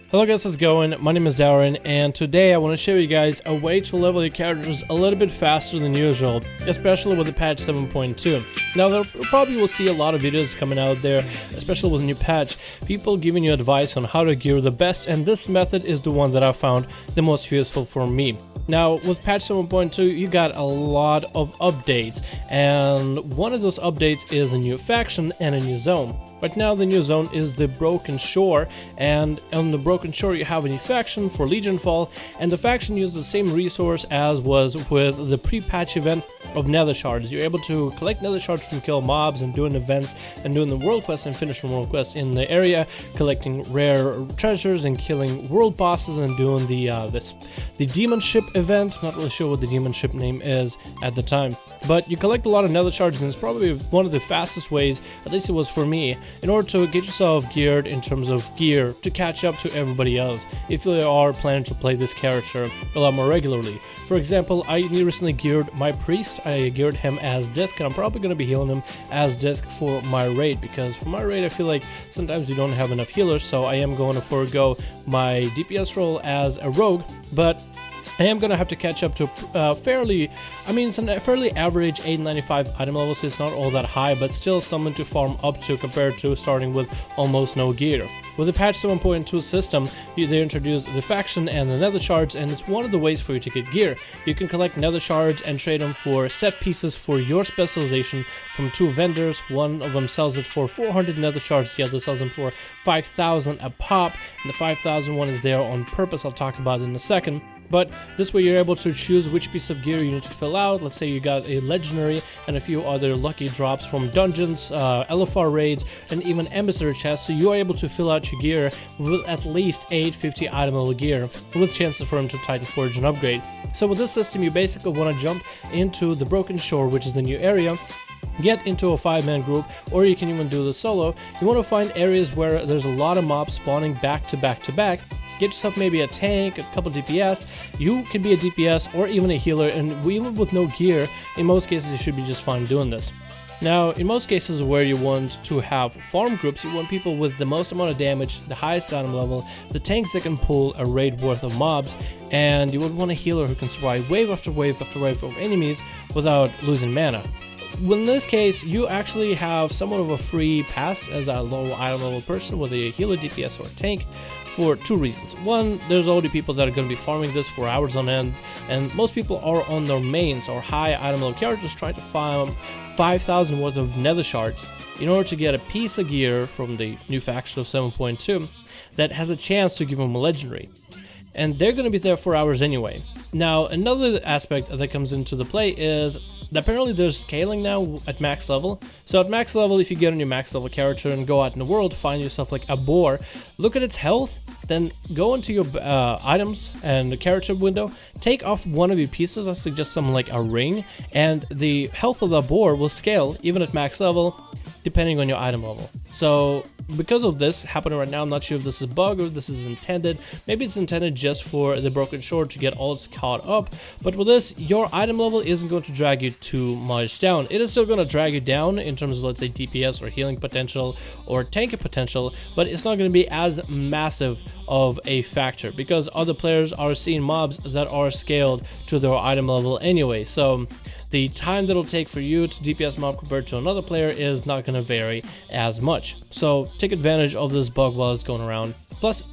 Hello guys, how's it going? My name is Darren, and today I want to show you guys a way to level your characters a little bit faster than usual, especially with the patch 7.2. Now, there probably will see a lot of videos coming out there, especially with a new patch, people giving you advice on how to gear the best, and this method is the one that I found the most useful for me. Now, with patch 7.2, you got a lot of updates, and one of those updates is a new faction and a new zone. Right now, the new zone is the Broken Shore, and on the Broken Shore you have a new faction for Legion Fall, and the faction uses the same resource as was with the pre-patch event of Nethershards. You're able to collect Nethershards from kill mobs and doing events and doing the world quest and finishing world quest in the area, collecting rare treasures and killing world bosses and doing the demon ship event. I'm not really sure what the demon ship name is at the time, but you collect a lot of Nethershards, and it's probably one of the fastest ways, at least it was for me, in order to get yourself geared in terms of gear to catch up to everybody else if you are planning to play this character a lot more regularly. For example, I recently geared my priest. I geared him as disc, and I'm probably going to be healing him as disc for my raid, because for my raid I feel like sometimes you don't have enough healers, so I am going to forego my DPS role as a rogue, but I am going to have to catch up to it's a fairly average 895 item level, so it's not all that high, but still something to farm up to compared to starting with almost no gear. With the patch 7.2 system, they introduced the faction and the Nethershards, and it's one of the ways for you to get gear. You can collect Nethershards and trade them for set pieces for your specialization from two vendors. One of them sells it for 400 Nethershards, the other sells them for 5,000 a pop, and the 5,000 one is there on purpose. I'll talk about it in a second. But this way you're able to choose which piece of gear you need to fill out. Let's say you got a legendary and a few other lucky drops from dungeons, LFR raids, and even emissary chests, so you are able to fill out your gear with at least 850 item level gear, with chances for them to Titan Forge and upgrade. So with this system, you basically want to jump into the Broken Shore, which is the new area, get into a 5-man group, or you can even do this solo. You want to find areas where there's a lot of mobs spawning back to back to back. Get yourself maybe a tank, a couple DPS. You can be a DPS or even a healer, and even with no gear, in most cases you should be just fine doing this. Now, in most cases where you want to have farm groups, you want people with the most amount of damage, the highest item level, the tanks that can pull a raid worth of mobs, and you would want a healer who can survive wave after wave after wave of enemies without losing mana. In this case, you actually have somewhat of a free pass as a low item level person with a healer, DPS, or a tank, for two reasons. One, there's already people that are going to be farming this for hours on end, and most people are on their mains or high item level characters trying to farm 5,000 worth of Nethershards in order to get a piece of gear from the new faction of 7.2 that has a chance to give them a legendary. And they're going to be there for hours anyway. Now, another aspect that comes into the play is that apparently there's scaling now at max level. So at max level, if you get on your max level character and go out in the world, find yourself like a boar, look at its health, then go into your items and the character window, take off one of your pieces, I suggest something like a ring, and the health of the boar will scale even at max level, depending on your item level. So because of this happening right now, I'm not sure if this is a bug or if this is intended. Maybe it's intended just for the Broken Shore to get all its caught up, but with this, your item level isn't going to drag you too much down. It is still going to drag you down in terms of, let's say, DPS or healing potential or tanking potential, but it's not going to be as massive of a factor because other players are seeing mobs that are scaled to their item level anyway. So the time that'll take for you to DPS mob compared to another player is not going to vary as much. So take advantage of this bug while it's going around. Plus,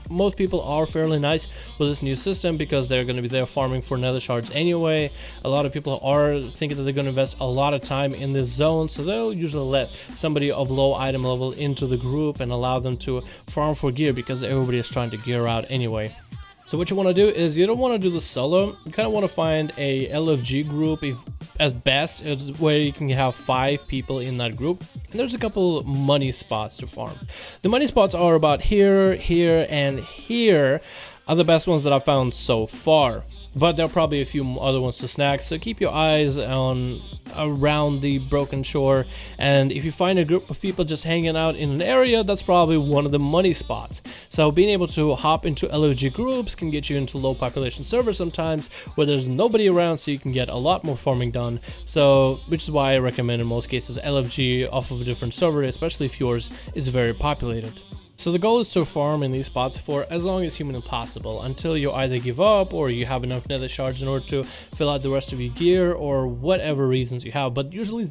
most people are fairly nice with this new system because they're going to be there farming for Nethershards anyway. A lot of people are thinking that they're going to invest a lot of time in this zone, so they'll usually let somebody of low item level into the group and allow them to farm for gear because everybody is trying to gear out anyway. So what you want to do is you don't want to do this solo. You kind of want to find a LFG group, if at best, where you can have 5 people in that group. And there's a couple money spots to farm. The money spots are about here, here, and here are the best ones that I've found so far. But there are probably a few other ones to snag, so keep your eyes on around the Broken Shore, and if you find a group of people just hanging out in an area, that's probably one of the money spots. So being able to hop into LFG groups can get you into low population servers sometimes where there's nobody around, so you can get a lot more farming done. So which is why I recommend in most cases LFG off of a different server, especially if yours is very populated. So the goal is to farm in these spots for as long as humanly possible, until you either give up or you have enough Nethershards in order to fill out the rest of your gear, or whatever reasons you have. But usually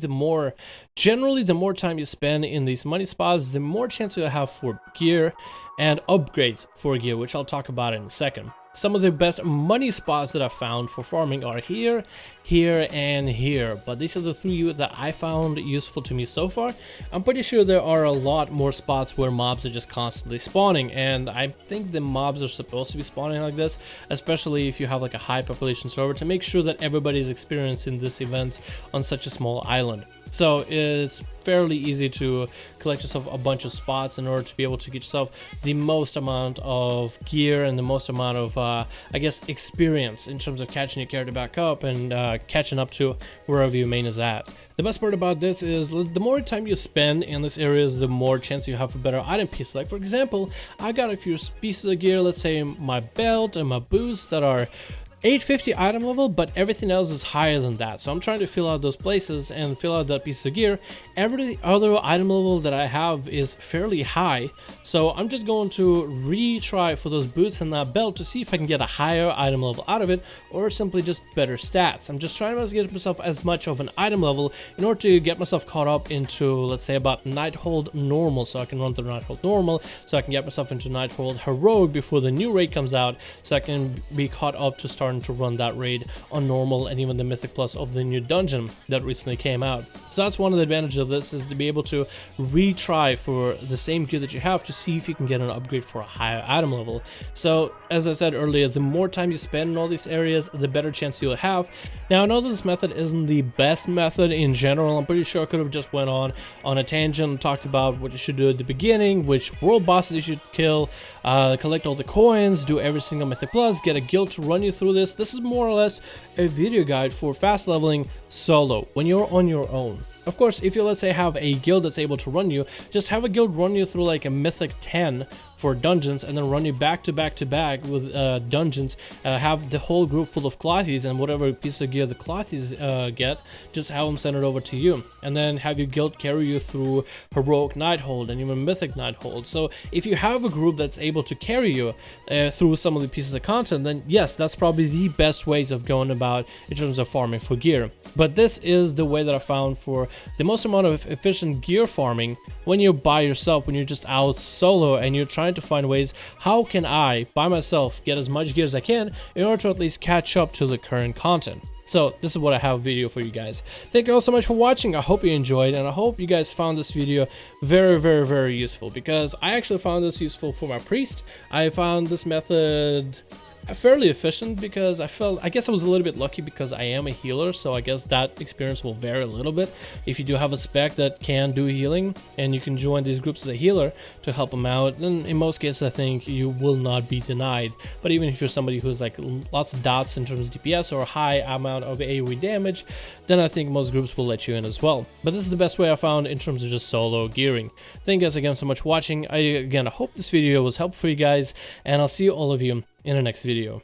generally the more time you spend in these money spots, the more chance you have for gear and upgrades for gear, which I'll talk about in a second. Some of the best money spots that I found for farming are here, here, and here. But these are the three that I found useful to me so far. I'm pretty sure there are a lot more spots where mobs are just constantly spawning. And I think the mobs are supposed to be spawning like this, especially if you have like a high population server, to make sure that everybody's experiencing this event on such a small island. So it's fairly easy to collect yourself a bunch of spots in order to be able to get yourself the most amount of gear and the most amount of, I guess, experience in terms of catching your character back up and catching up to wherever your main is at. The best part about this is the more time you spend in this areas, the more chance you have for better item pieces. Like for example, I got a few pieces of gear, let's say my belt and my boots that are 850 item level, but everything else is higher than that. So I'm trying to fill out those places and fill out that piece of gear. Every other item level that I have is fairly high, so I'm just going to retry for those boots and that belt to see if I can get a higher item level out of it, or simply just better stats. I'm just trying to get myself as much of an item level in order to get myself caught up into, let's say, about Nighthold normal, so I can run through Nighthold normal, so I can get myself into Nighthold heroic before the new raid comes out, so I can be caught up to start to run that raid on normal and even the mythic plus of the new dungeon that recently came out. So that's one of the advantages of this, is to be able to retry for the same gear that you have to see if you can get an upgrade for a higher item level. So as I said earlier, the more time you spend in all these areas, the better chance you'll have. Now I know that this method isn't the best method in general. I'm pretty sure I could have just went on a tangent and talked about what you should do at the beginning, which world bosses you should kill, collect all the coins, do every single mythic plus, get a guild to run you through this. This is more or less a video guide for fast leveling solo when you're on your own. Of course, if you, let's say, have a guild that's able to run you, just have a guild run you through like a mythic 10 for dungeons, and then run you back to back to back with dungeons. Have the whole group full of clothies, and whatever piece of gear the clothies get, just have them send it over to you, and then have your guild carry you through heroic Nighthold and even mythic Nighthold. So if you have a group that's able to carry you through some of the pieces of content, then yes, that's probably the best ways of going about in terms of farming for gear. But this is the way that I found for the most amount of efficient gear farming when you're by yourself, when you're just out solo and you're trying to find ways, how can I by myself get as much gear as I can in order to at least catch up to the current content. So this is what I have a video for you guys. Thank you all so much for watching. I hope you enjoyed, and I hope you guys found this video very useful, because I actually found this useful for my priest. I found this method fairly efficient because I guess I was a little bit lucky because I am a healer, so I guess that experience will vary a little bit. If you do have a spec that can do healing and you can join these groups as a healer to help them out, then in most cases I think you will not be denied. But even if you're somebody who's like lots of dots in terms of DPS or a high amount of AoE damage, then I think most groups will let you in as well. But this is the best way I found in terms of just solo gearing. Thank you guys again so much for watching. I hope this video was helpful for you guys, and I'll see all of you in the next video.